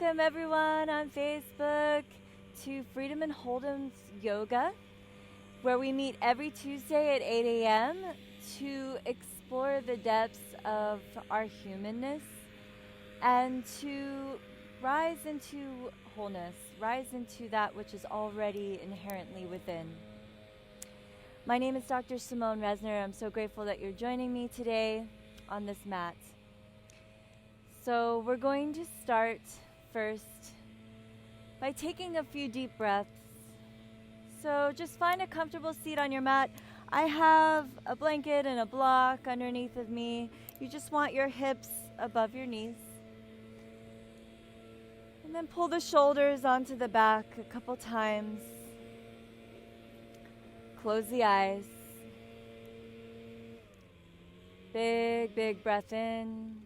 Welcome everyone on Facebook to Freedom and Wholeness Yoga, where we meet every Tuesday at 8 a.m. to explore the depths of our humanness and to rise into wholeness, rise into that which is already inherently within. My name is Dr. Simone Resner. I'm so grateful that you're joining me today on this mat. So we're going to start first by taking a few deep breaths. So just find a comfortable seat on your mat. I have a blanket and a block underneath of me. You just want your hips above your knees. And then pull the shoulders onto the back a couple times. Close the eyes. Big, big breath in.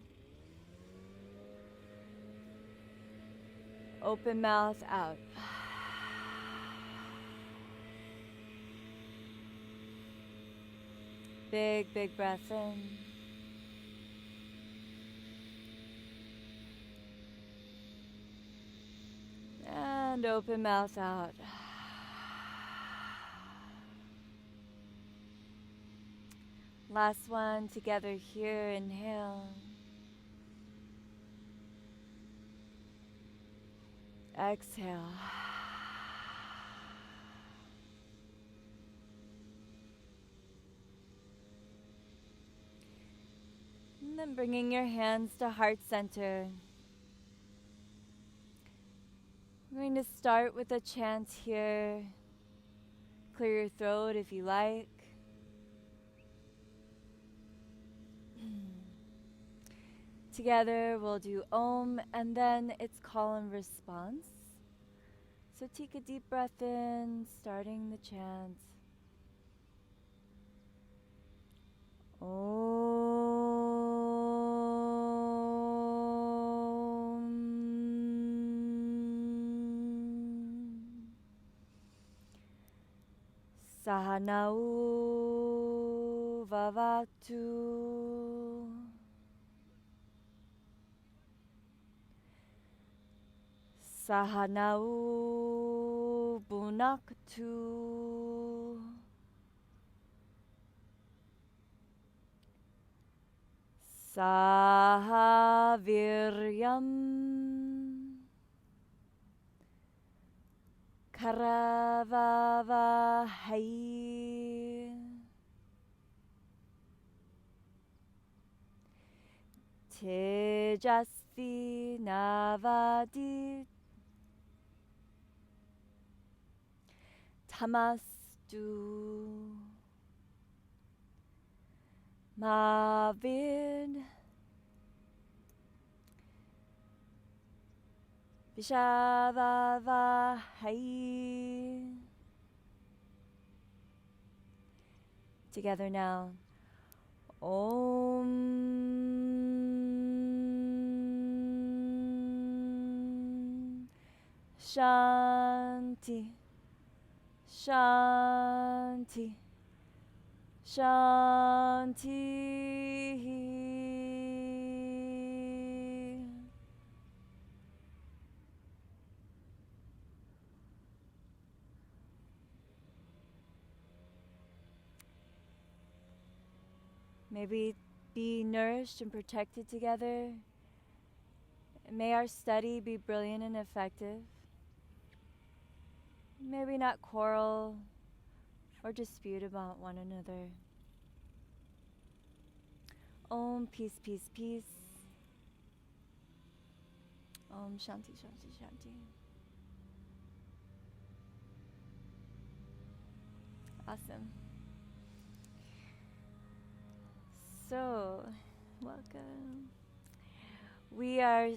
Open mouth out. Big, big breath in. And open mouth out. Last one together here. Inhale. Exhale. And then bringing your hands to heart center. I'm going to start with a chant here. Clear your throat if you like. Together we'll do Om and then it's call and response. So take a deep breath in, starting the chant. Om. Sahanau Vavatu. Sahanau Bunaktu. Sahaviryam Karavavahai. Tejasvi Navadit Tamastu. Mavid Vishavavahai. Together now. Om Shanti Shanti Shanti. May we be nourished and protected together. May our study be brilliant and effective. May we not quarrel or dispute about one another. Om, peace, peace, peace. Om, shanti, shanti, shanti. Awesome. So, welcome. We are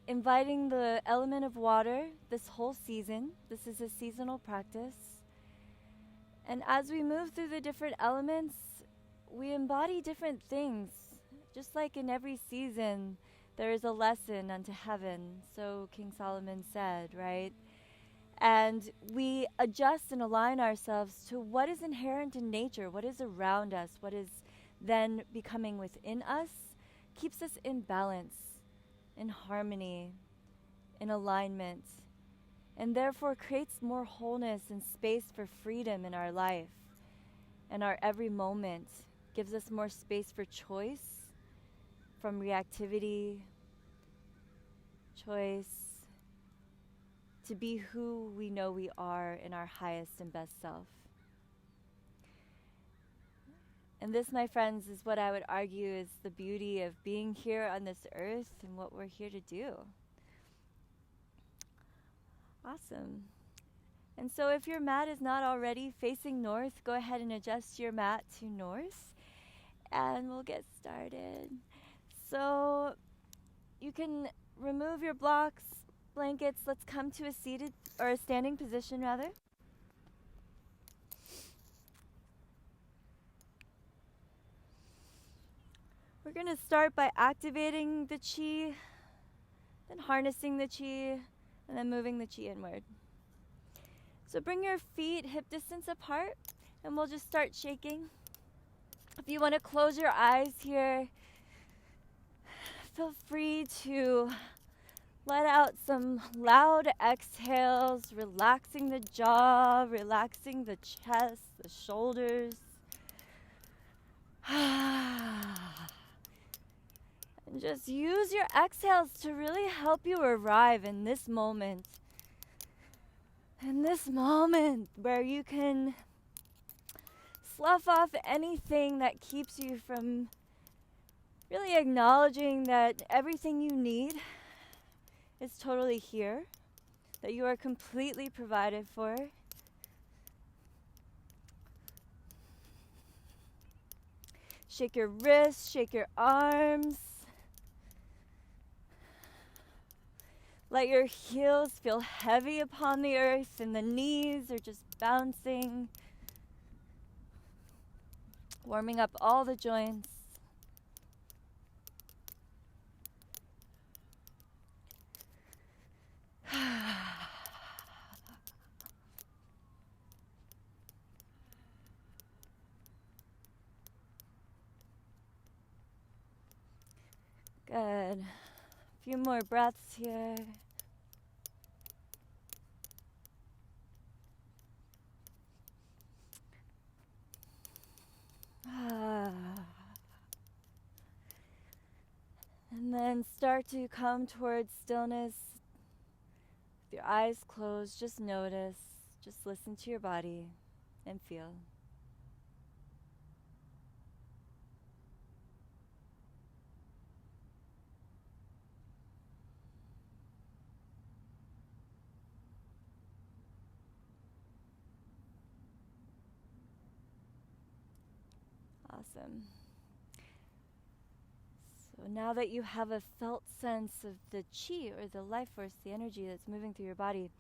inviting the element of water this whole season. This is a seasonal practice. And as we move through the different elements, we embody different things. Just like in every season, there is a lesson unto heaven, so King Solomon said, right? And we adjust and align ourselves to what is inherent in nature, what is around us, what is then becoming within us, keeps us in balance, in harmony, in alignment, and therefore creates more wholeness and space for freedom in our life and our every moment. Gives us more space for choice, from reactivity, choice, to be who we know we are in our highest and best self. And this, my friends, is what I would argue is the beauty of being here on this earth and what we're here to do. Awesome. And so if your mat is not already facing north, go ahead and adjust your mat to north, and we'll get started. So you can remove your blocks, blankets. Let's come to a seated or a standing position rather. We're going to start by activating the chi, then harnessing the chi, and then moving the chi inward. So bring your feet hip distance apart, and we'll just start shaking. If you want to close your eyes here, feel free to let out some loud exhales, relaxing the jaw, relaxing the chest, the shoulders. And just use your exhales to really help you arrive in this moment. In this moment where you can slough off anything that keeps you from really acknowledging that everything you need is totally here, that you are completely provided for. Shake your wrists, shake your arms. Let your heels feel heavy upon the earth, and the knees are just bouncing, warming up all the joints. Good. A few more breaths here. And then start to come towards stillness. With your eyes closed, just notice, just listen to your body and feel. Awesome. So now that you have a felt sense of the chi, or the life force, the energy that's moving through your body,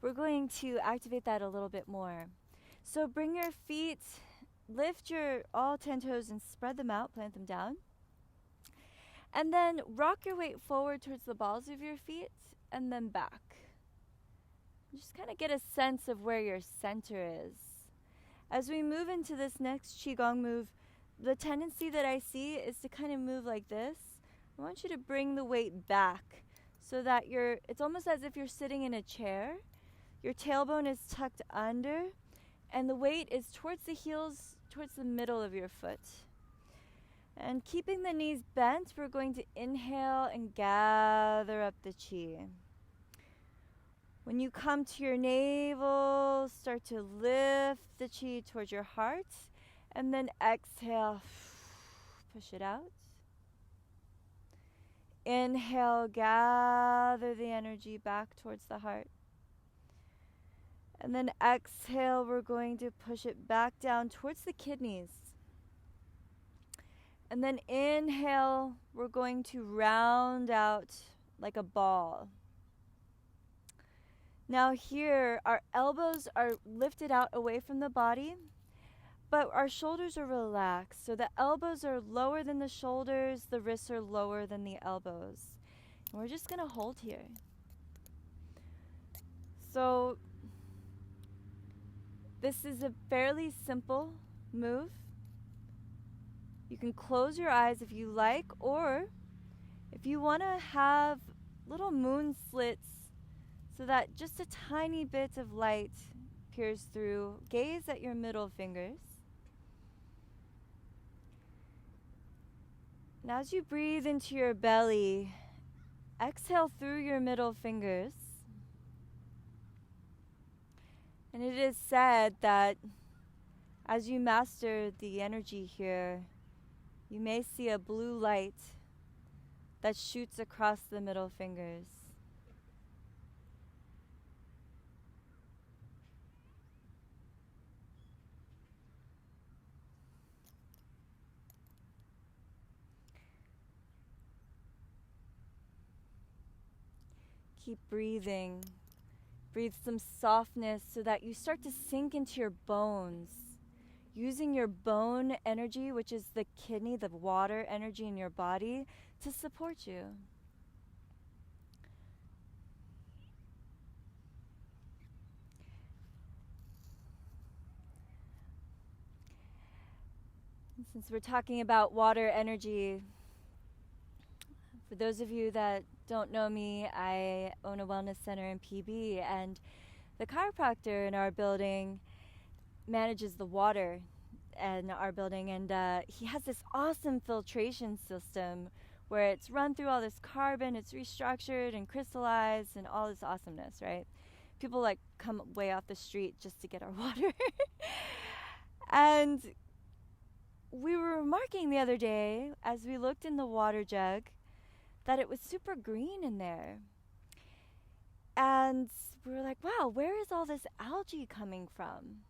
we're going to activate that a little bit more. So bring your feet, lift your all 10 toes and spread them out, plant them down. And then rock your weight forward towards the balls of your feet and then back. Just kind of get a sense of where your center is. As we move into this next Qigong move, the tendency that I see is to kind of move like this. I want you to bring the weight back so that it's almost as if you're sitting in a chair. Your tailbone is tucked under, and the weight is towards the heels, towards the middle of your foot. And keeping the knees bent, we're going to inhale and gather up the chi. When you come to your navel, start to lift the chi towards your heart, and then exhale, push it out. Inhale, gather the energy back towards the heart. And then exhale, we're going to push it back down towards the kidneys. And then inhale, we're going to round out like a ball. Now here, our elbows are lifted out away from the body, but our shoulders are relaxed. So the elbows are lower than the shoulders, the wrists are lower than the elbows. And we're just going to hold here. So this is a fairly simple move. You can close your eyes if you like, or if you want to have little moon slits so that just a tiny bit of light peers through. Gaze at your middle fingers. And as you breathe into your belly, exhale through your middle fingers. And it is said that as you master the energy here, you may see a blue light that shoots across the middle fingers. Keep breathing. Breathe some softness so that you start to sink into your bones, using your bone energy, which is the kidney, the water energy in your body, to support you. Since we're talking about water energy, for those of you that don't know me, I own a wellness center in PB, and the chiropractor in our building manages the water in our building, and he has this awesome filtration system where it's run through all this carbon, it's restructured and crystallized and all this awesomeness, right? People like come way off the street just to get our water. And we were remarking the other day as we looked in the water jug that it was super green in there. And we were like, wow, where is all this algae coming from?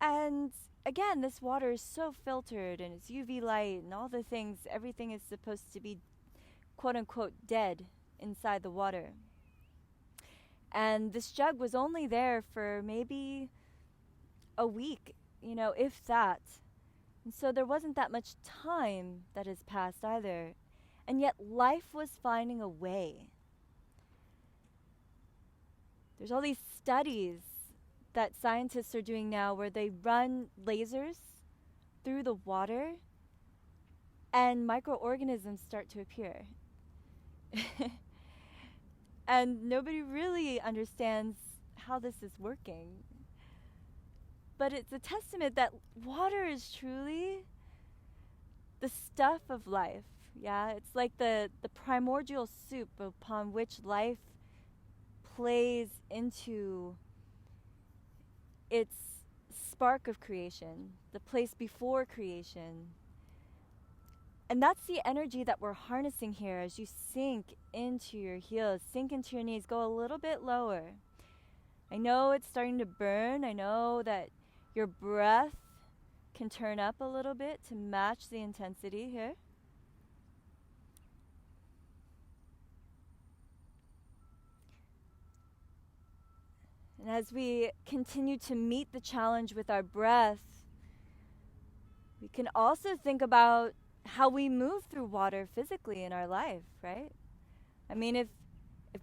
And again, this water is so filtered and it's UV light and all the things, everything is supposed to be quote unquote dead inside the water. And this jug was only there for maybe a week, if that. And so there wasn't that much time that has passed either. And yet life was finding a way. There's all these studies that scientists are doing now where they run lasers through the water and microorganisms start to appear. And nobody really understands how this is working. But it's a testament that water is truly the stuff of life. Yeah, it's like the primordial soup upon which life plays into its spark of creation, the place before creation. And that's the energy that we're harnessing here as you sink into your heels, sink into your knees, go a little bit lower. I know it's starting to burn. I know that your breath can turn up a little bit to match the intensity here. And as we continue to meet the challenge with our breath, we can also think about how we move through water physically in our life, right? I mean, if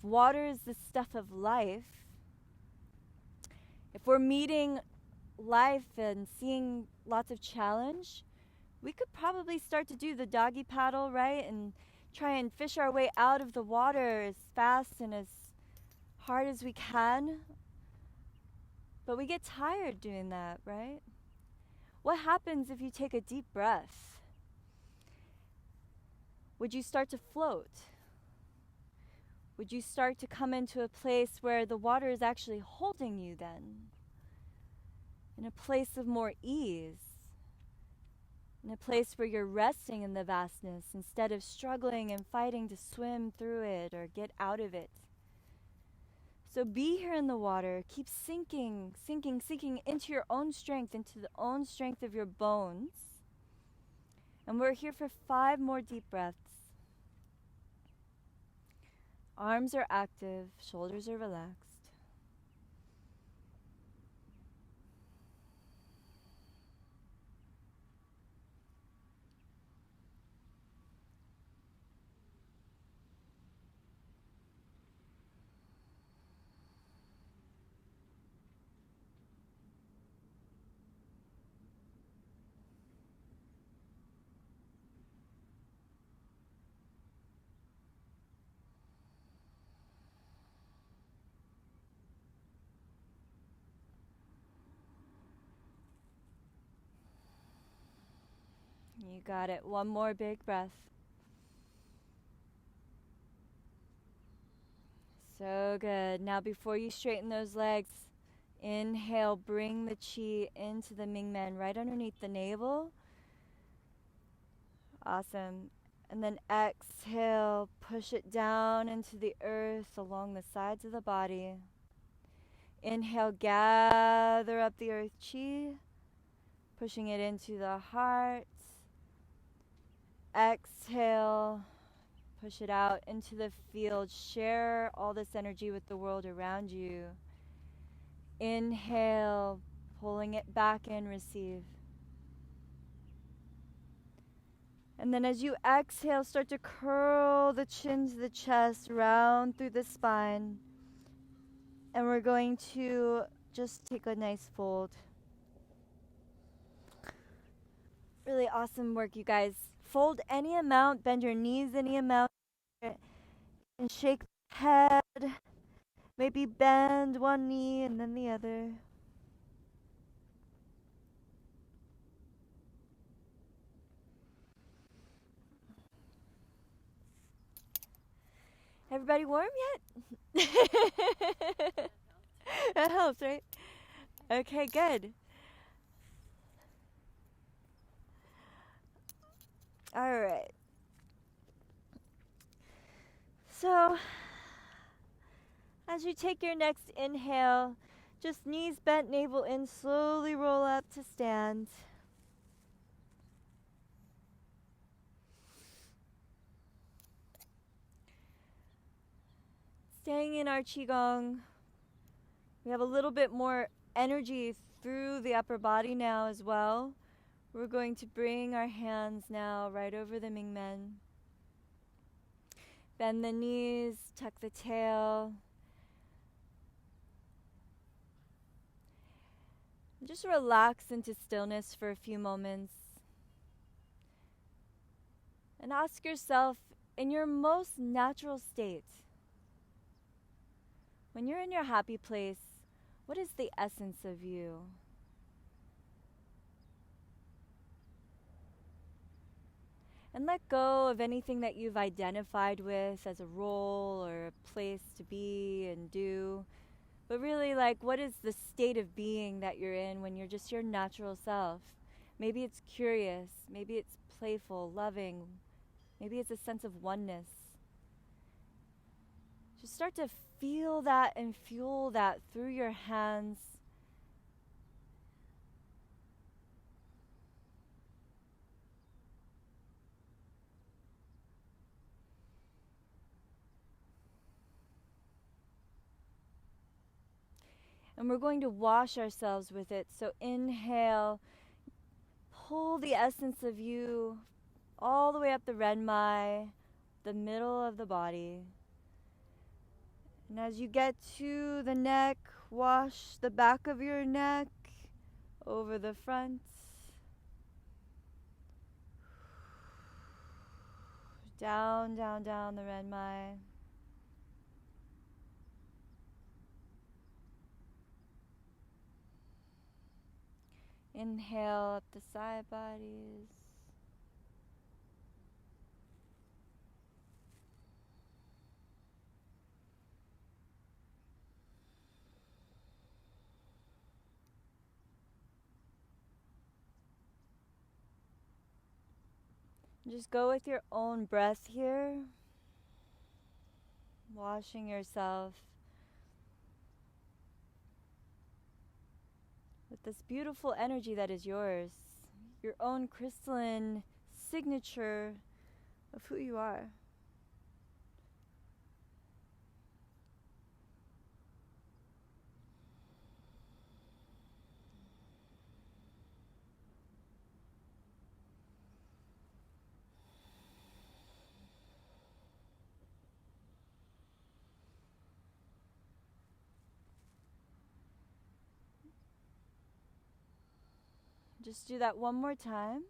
water is the stuff of life, if we're meeting life and seeing lots of challenge, we could probably start to do the doggy paddle, right? And try and fish our way out of the water as fast and as hard as we can. But we get tired doing that, right? What happens if you take a deep breath? Would you start to float? Would you start to come into a place where the water is actually holding you then? In a place of more ease? In a place where you're resting in the vastness instead of struggling and fighting to swim through it or get out of it? So be here in the water. Keep sinking into your own strength, into the own strength of your bones. And we're here for 5 more deep breaths. Arms are active, shoulders are relaxed. You got it. One more big breath. So good. Now, before you straighten those legs, inhale, bring the chi into the Mingmen right underneath the navel. Awesome. And then exhale, push it down into the earth along the sides of the body. Inhale, gather up the earth chi, pushing it into the heart. Exhale, push it out into the field. Share all this energy with the world around you. Inhale, pulling it back in, receive. And then as you exhale, start to curl the chin to the chest, round through the spine. And we're going to just take a nice fold. Really awesome work, you guys. Fold any amount, bend your knees any amount, and shake the head. Maybe bend one knee and then the other. Everybody warm yet? That helps, right? Okay, good. All right. So, as you take your next inhale, just knees bent, navel in, slowly roll up to stand. Staying in our Qigong, we have a little bit more energy through the upper body now as well. We're going to bring our hands now right over the Mingmen. Bend the knees, tuck the tail. Just relax into stillness for a few moments. And ask yourself, in your most natural state, when you're in your happy place, what is the essence of you? And let go of anything that you've identified with as a role or a place to be and do. But really, what is the state of being that you're in when you're just your natural self? Maybe it's curious, maybe it's playful, loving, maybe it's a sense of oneness. Just start to feel that and fuel that through your hands. And we're going to wash ourselves with it. So inhale, pull the essence of you all the way up the Renmai, the middle of the body. And as you get to the neck, wash the back of your neck over the front. Down, down, down the Renmai. Inhale up the side bodies. Just go with your own breath here. Washing yourself with this beautiful energy that is yours. Your own crystalline signature of who you are. Just do that one more time.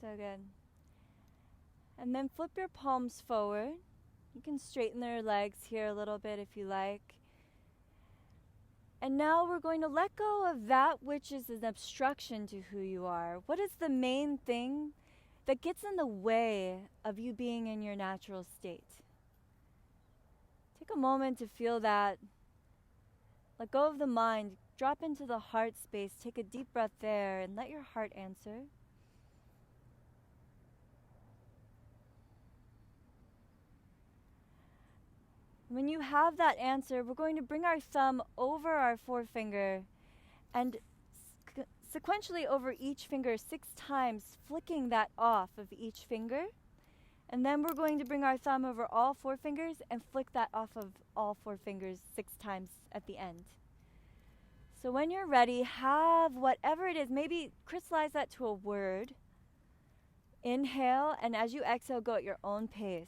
So good. And then flip your palms forward. You can straighten their legs here a little bit if you like. And now we're going to let go of that which is an obstruction to who you are. What is the main thing that gets in the way of you being in your natural state? Take a moment to feel that. Let go of the mind. Drop into the heart space. Take a deep breath there and let your heart answer. When you have that answer, we're going to bring our thumb over our forefinger and sequentially over each finger 6 times, flicking that off of each finger. And then we're going to bring our thumb over all 4 fingers and flick that off of all 4 fingers 6 times at the end. So when you're ready, have whatever it is, maybe crystallize that to a word. Inhale, and as you exhale, go at your own pace.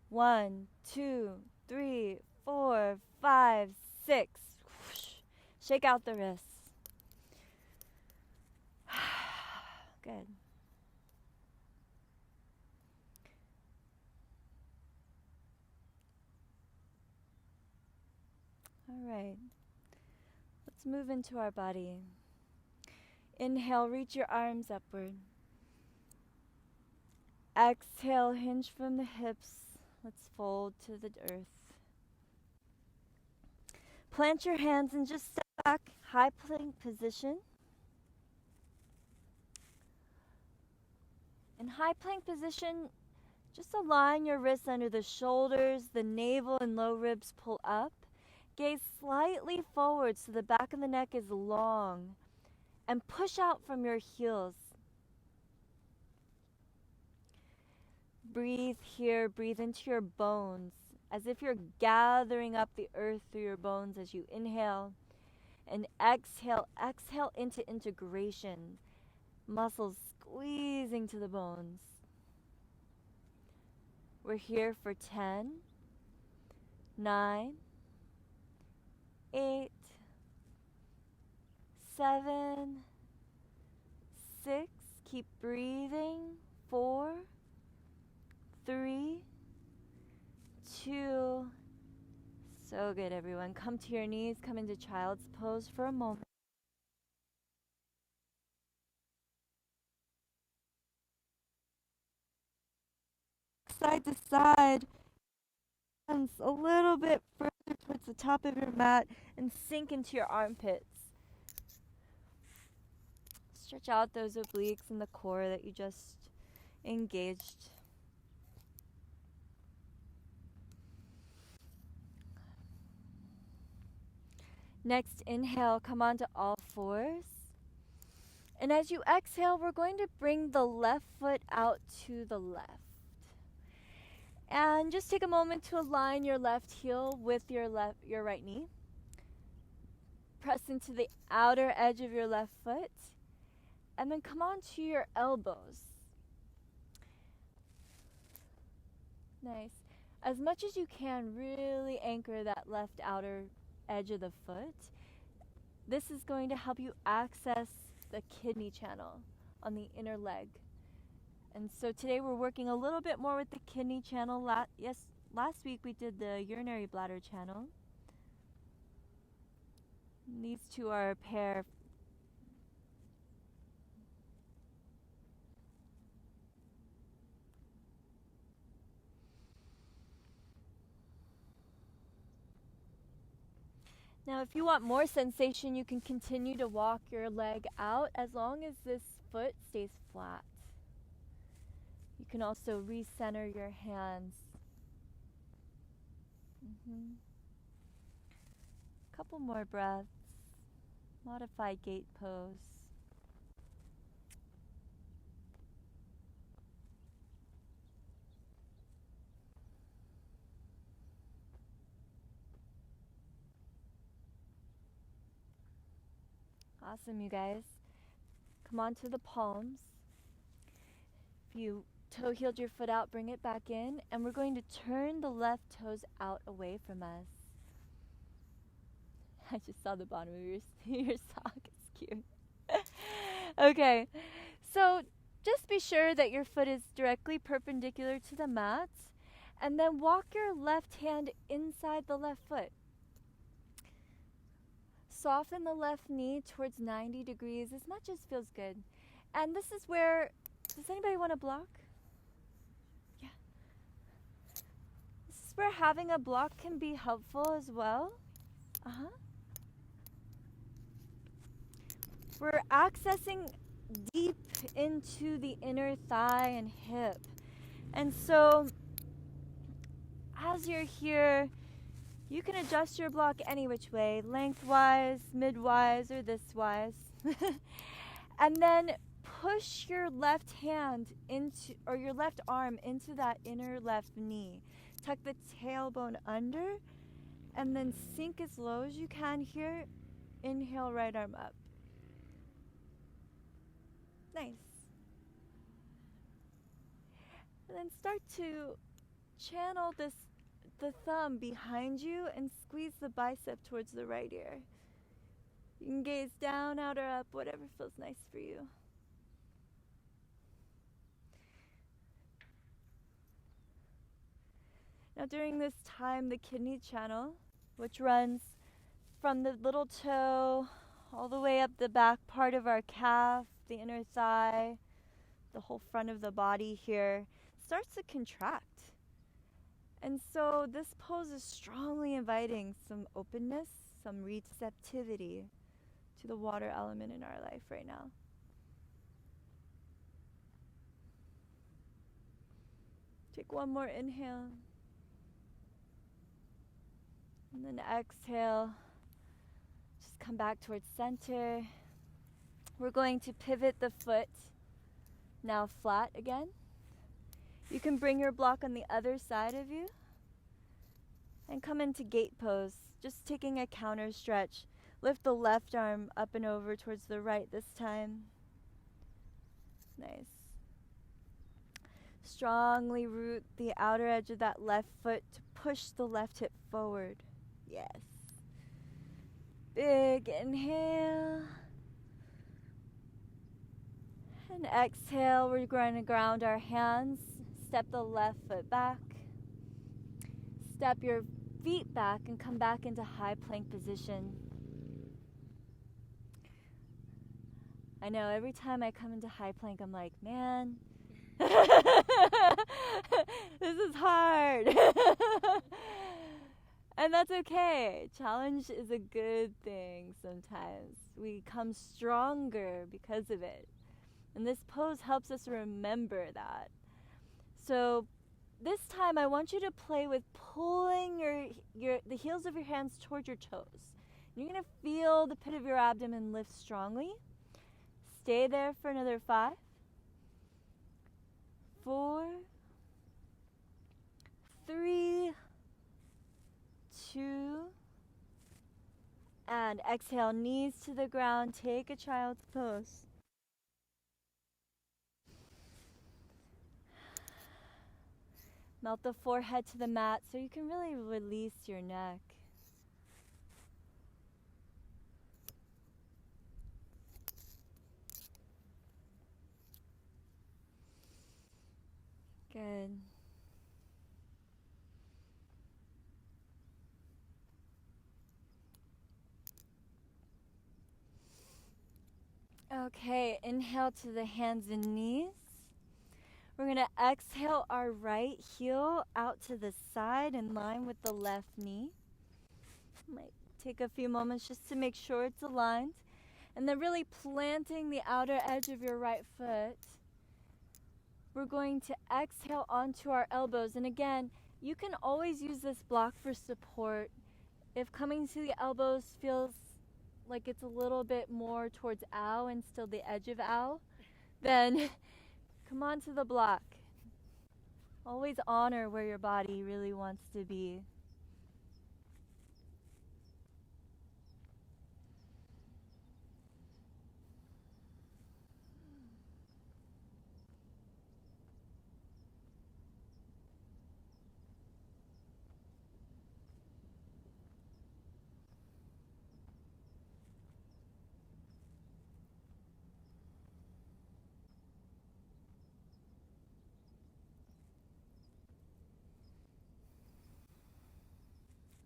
One, two, three, 4, 5, 6. Whoosh. Shake out the wrists. Good. All right. Let's move into our body. Inhale, reach your arms upward. Exhale, hinge from the hips. Let's fold to the earth. Plant your hands and just step back, high plank position. In high plank position, just align your wrists under the shoulders, the navel and low ribs pull up. Gaze slightly forward so the back of the neck is long. And push out from your heels. Breathe here, breathe into your bones, as if you're gathering up the earth through your bones as you inhale. And exhale, exhale into integration. Muscles squeezing to the bones. We're here for 10, 9, 8, 7, 6. Keep breathing. 4, 3, 2. So good, everyone. Come to your knees. Come into child's pose for a moment. Side to side. Hands a little bit further towards the top of your mat and sink into your armpits. Stretch out those obliques and the core that you just engaged. Next, inhale, come onto all fours. And as you exhale, we're going to bring the left foot out to the left. And just take a moment to align your left heel with your right knee. Press into the outer edge of your left foot. And then come onto your elbows. Nice. As much as you can, really anchor that left outer edge of the foot. This is going to help you access the kidney channel on the inner leg. And so today we're working a little bit more with the kidney channel. Last week we did the urinary bladder channel. And these two are a pair. Now if you want more sensation, you can continue to walk your leg out as long as this foot stays flat. You can also recenter your hands. Couple more breaths. Modified gate pose. Awesome, you guys. come onto the palms. If you toe heeled your foot out, bring it back in, and we're going to turn the left toes out away from us. I just saw the bottom of your sock. It's cute. Okay, so just be sure that your foot is directly perpendicular to the mat, and then walk your left hand inside the left foot. Soften the left knee towards 90 degrees as much as feels good. And this is where, does anybody want to block? Yeah. This is where having a block can be helpful as well. We're accessing deep into the inner thigh and hip. And so, as you're here, you can adjust your block any which way, lengthwise, midwise, or this-wise. And then push your left hand into, or your left arm into that inner left knee. Tuck the tailbone under, and then sink as low as you can here. Inhale, right arm up. Nice. And then start to channel the thumb behind you and squeeze the bicep towards the right ear. You can gaze down, out, or up, whatever feels nice for you. Now during this time, the kidney channel, which runs from the little toe all the way up the back part of our calf, the inner thigh, the whole front of the body here, starts to contract. And so this pose is strongly inviting some openness, some receptivity to the water element in our life right now. Take one more inhale. And then exhale. Just come back towards center. We're going to pivot the foot now flat again. You can bring your block on the other side of you and come into gate pose, just taking a counter stretch. Lift the left arm up and over towards the right this time. Nice. Strongly root the outer edge of that left foot to push the left hip forward. Yes. Big inhale. And exhale, we're going to ground our hands. Step the left foot back. Step your feet back and come back into high plank position. I know every time I come into high plank, I'm like, man, this is hard. And that's okay. Challenge is a good thing sometimes. We come stronger because of it. And this pose helps us remember that. So this time I want you to play with pulling the heels of your hands towards your toes. You're going to feel the pit of your abdomen lift strongly. Stay there for another 5, 4, 3, 2, and exhale, knees to the ground. Take a child's pose. Melt the forehead to the mat so you can really release your neck. Good. Okay, inhale to the hands and knees. We're going to exhale our right heel out to the side in line with the left knee. Might take a few moments just to make sure it's aligned. And then really planting the outer edge of your right foot. We're going to exhale onto our elbows. And again, you can always use this block for support. If coming to the elbows feels like it's a little bit more towards ow and still the edge of ow, then come on to the block. Always honor where your body really wants to be.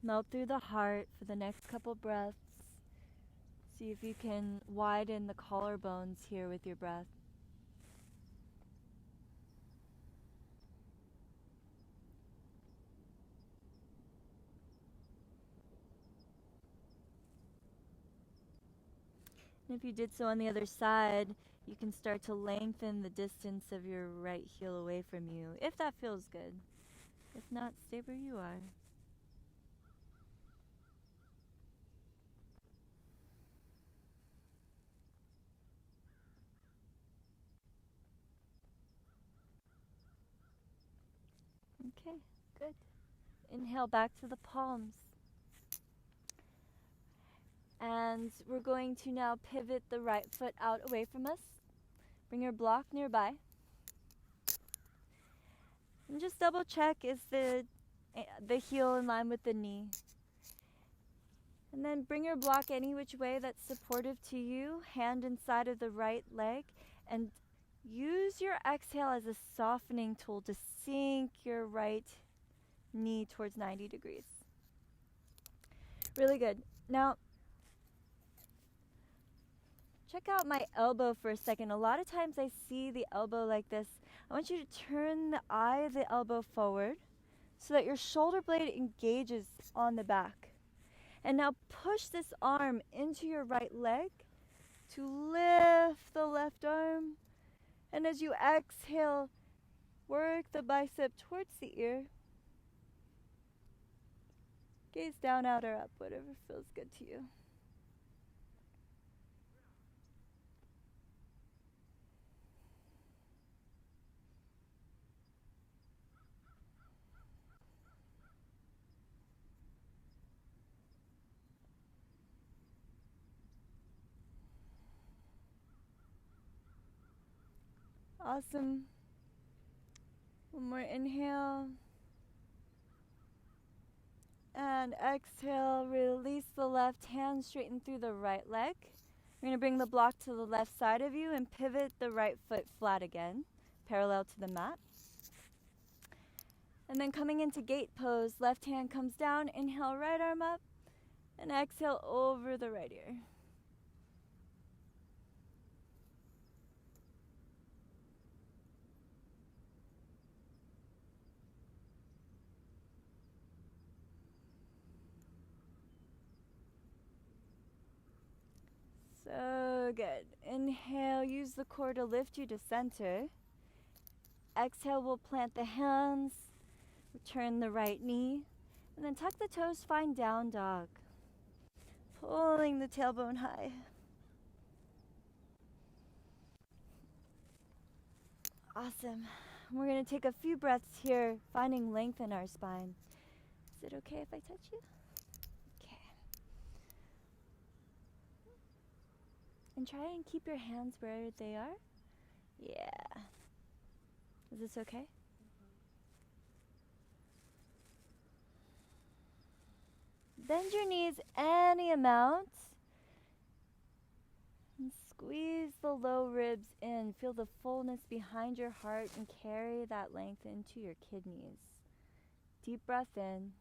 Melt through the heart for the next couple breaths. See if you can widen the collarbones here with your breath. And if you did so on the other side, you can start to lengthen the distance of your right heel away from you, if that feels good. If not, stay where you are. Okay, good. Inhale back to the palms. And we're going to now pivot the right foot out away from us. Bring your block nearby. And just double check, is the heel in line with the knee? And then bring your block any which way that's supportive to you, hand inside of the right leg, and use your exhale as a softening tool to sink your right knee towards 90 degrees. Really good. Now, check out my elbow for a second. A lot of times I see the elbow like this. I want you to turn the eye of the elbow forward so that your shoulder blade engages on the back. And now push this arm into your right leg to lift the left arm. And as you exhale, work the bicep towards the ear. Gaze down, out, or up, whatever feels good to you. Awesome. One more inhale. And exhale, release the left hand, straighten through the right leg. We're going to bring the block to the left side of you and pivot the right foot flat again, parallel to the mat. And then coming into gate pose, left hand comes down, inhale, right arm up, and exhale over the right ear. So good. Inhale, use the core to lift you to center. Exhale, we'll plant the hands, return the right knee, and then tuck the toes, find down dog. Pulling the tailbone high. Awesome. We're going to take a few breaths here, finding length in our spine. Is it okay if I touch you? Okay. And try and keep your hands where they are. Yeah. Is this okay? Bend your knees any amount. And squeeze the low ribs in. Feel the fullness behind your heart and carry that length into your kidneys. Deep breath in.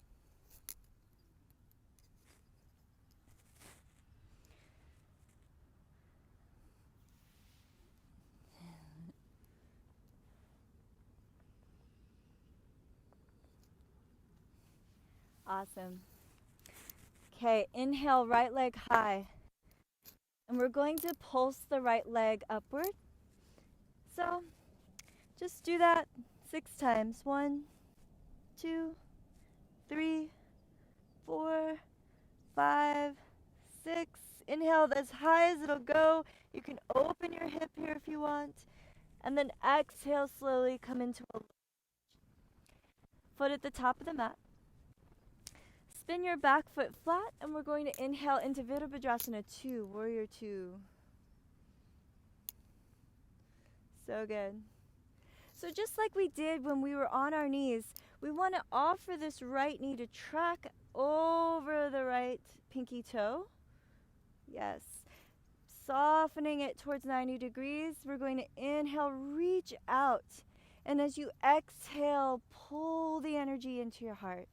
Awesome. Okay, inhale, right leg high. And we're going to pulse the right leg upward. So just do that 6 times. 1, 2, 3, 4, 5, 6. Inhale as high as it'll go. You can open your hip here if you want. And then exhale, slowly come into a foot at the top of the mat. Spin your back foot flat, and we're going to inhale into Virabhadrasana 2, Warrior 2. So good. So just like we did when we were on our knees, we want to offer this right knee to track over the right pinky toe. Yes. Softening it towards 90 degrees. We're going to inhale, reach out. And as you exhale, pull the energy into your heart.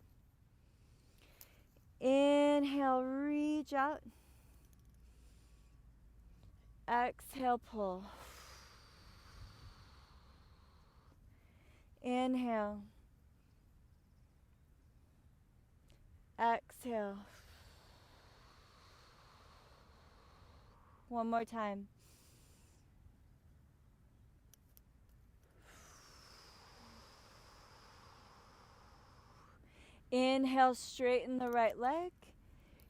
Inhale, reach out. Exhale, pull. Inhale. Exhale. One more time. Inhale, straighten the right leg.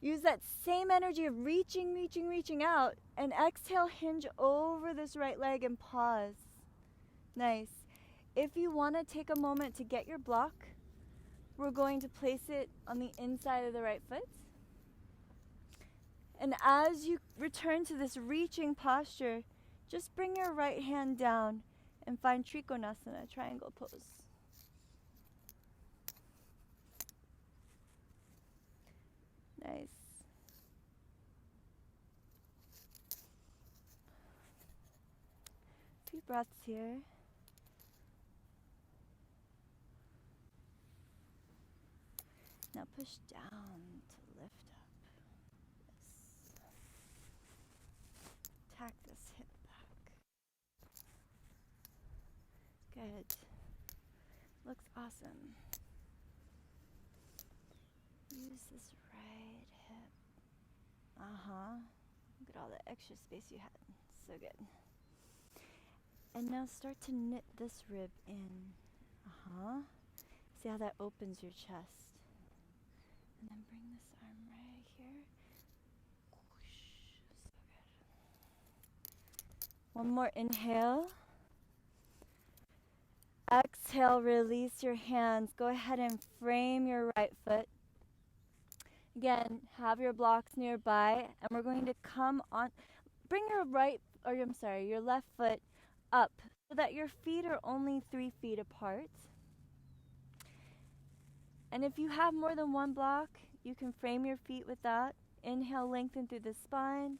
Use that same energy of reaching out. And exhale, hinge over this right leg and pause. Nice. If you want to take a moment to get your block, we're going to place it on the inside of the right foot. And as you return to this reaching posture, just bring your right hand down and find Trikonasana, triangle pose. Nice. Few breaths here. Now push down to lift up. Yes. Tack this hip back. Good. Looks awesome. Use this right hip. Look at all the extra space you had. So good. And now start to knit this rib in. See how that opens your chest. And then bring this arm right here. Whoosh. So good. One more inhale. Exhale, release your hands. Go ahead and frame your right foot. Again, have your blocks nearby, and we're going to come on. Bring your left foot up so that your feet are only 3 feet apart. And if you have more than one block, you can frame your feet with that. Inhale, lengthen through the spine,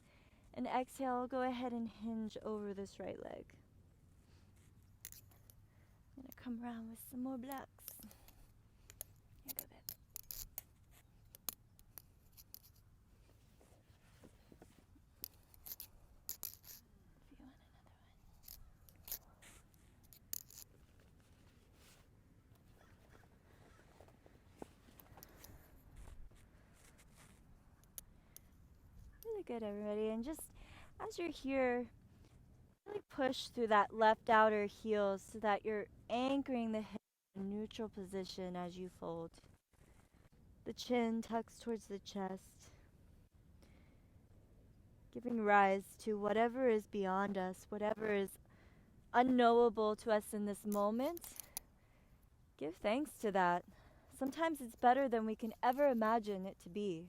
and exhale, go ahead and hinge over this right leg. I'm going to come around with some more blocks. Here, go back. If you want another one. Really good, everybody. And just as you're here, really push through that left outer heel so that you're anchoring the hip in a neutral position as you fold. The chin tucks towards the chest, giving rise to whatever is beyond us, whatever is unknowable to us in this moment. Give thanks to that. Sometimes it's better than we can ever imagine it to be.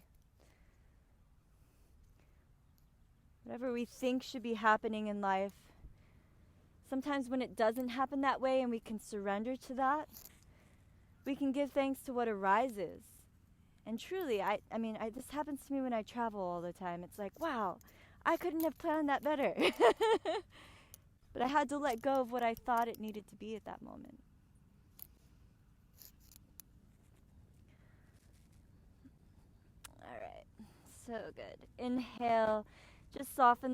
Whatever we think should be happening in life, sometimes when it doesn't happen that way and we can surrender to that, we can give thanks to what arises. And truly, this happens to me when I travel all the time. It's like, wow, I couldn't have planned that better. But I had to let go of what I thought it needed to be at that moment. All right, so good. Inhale, just soften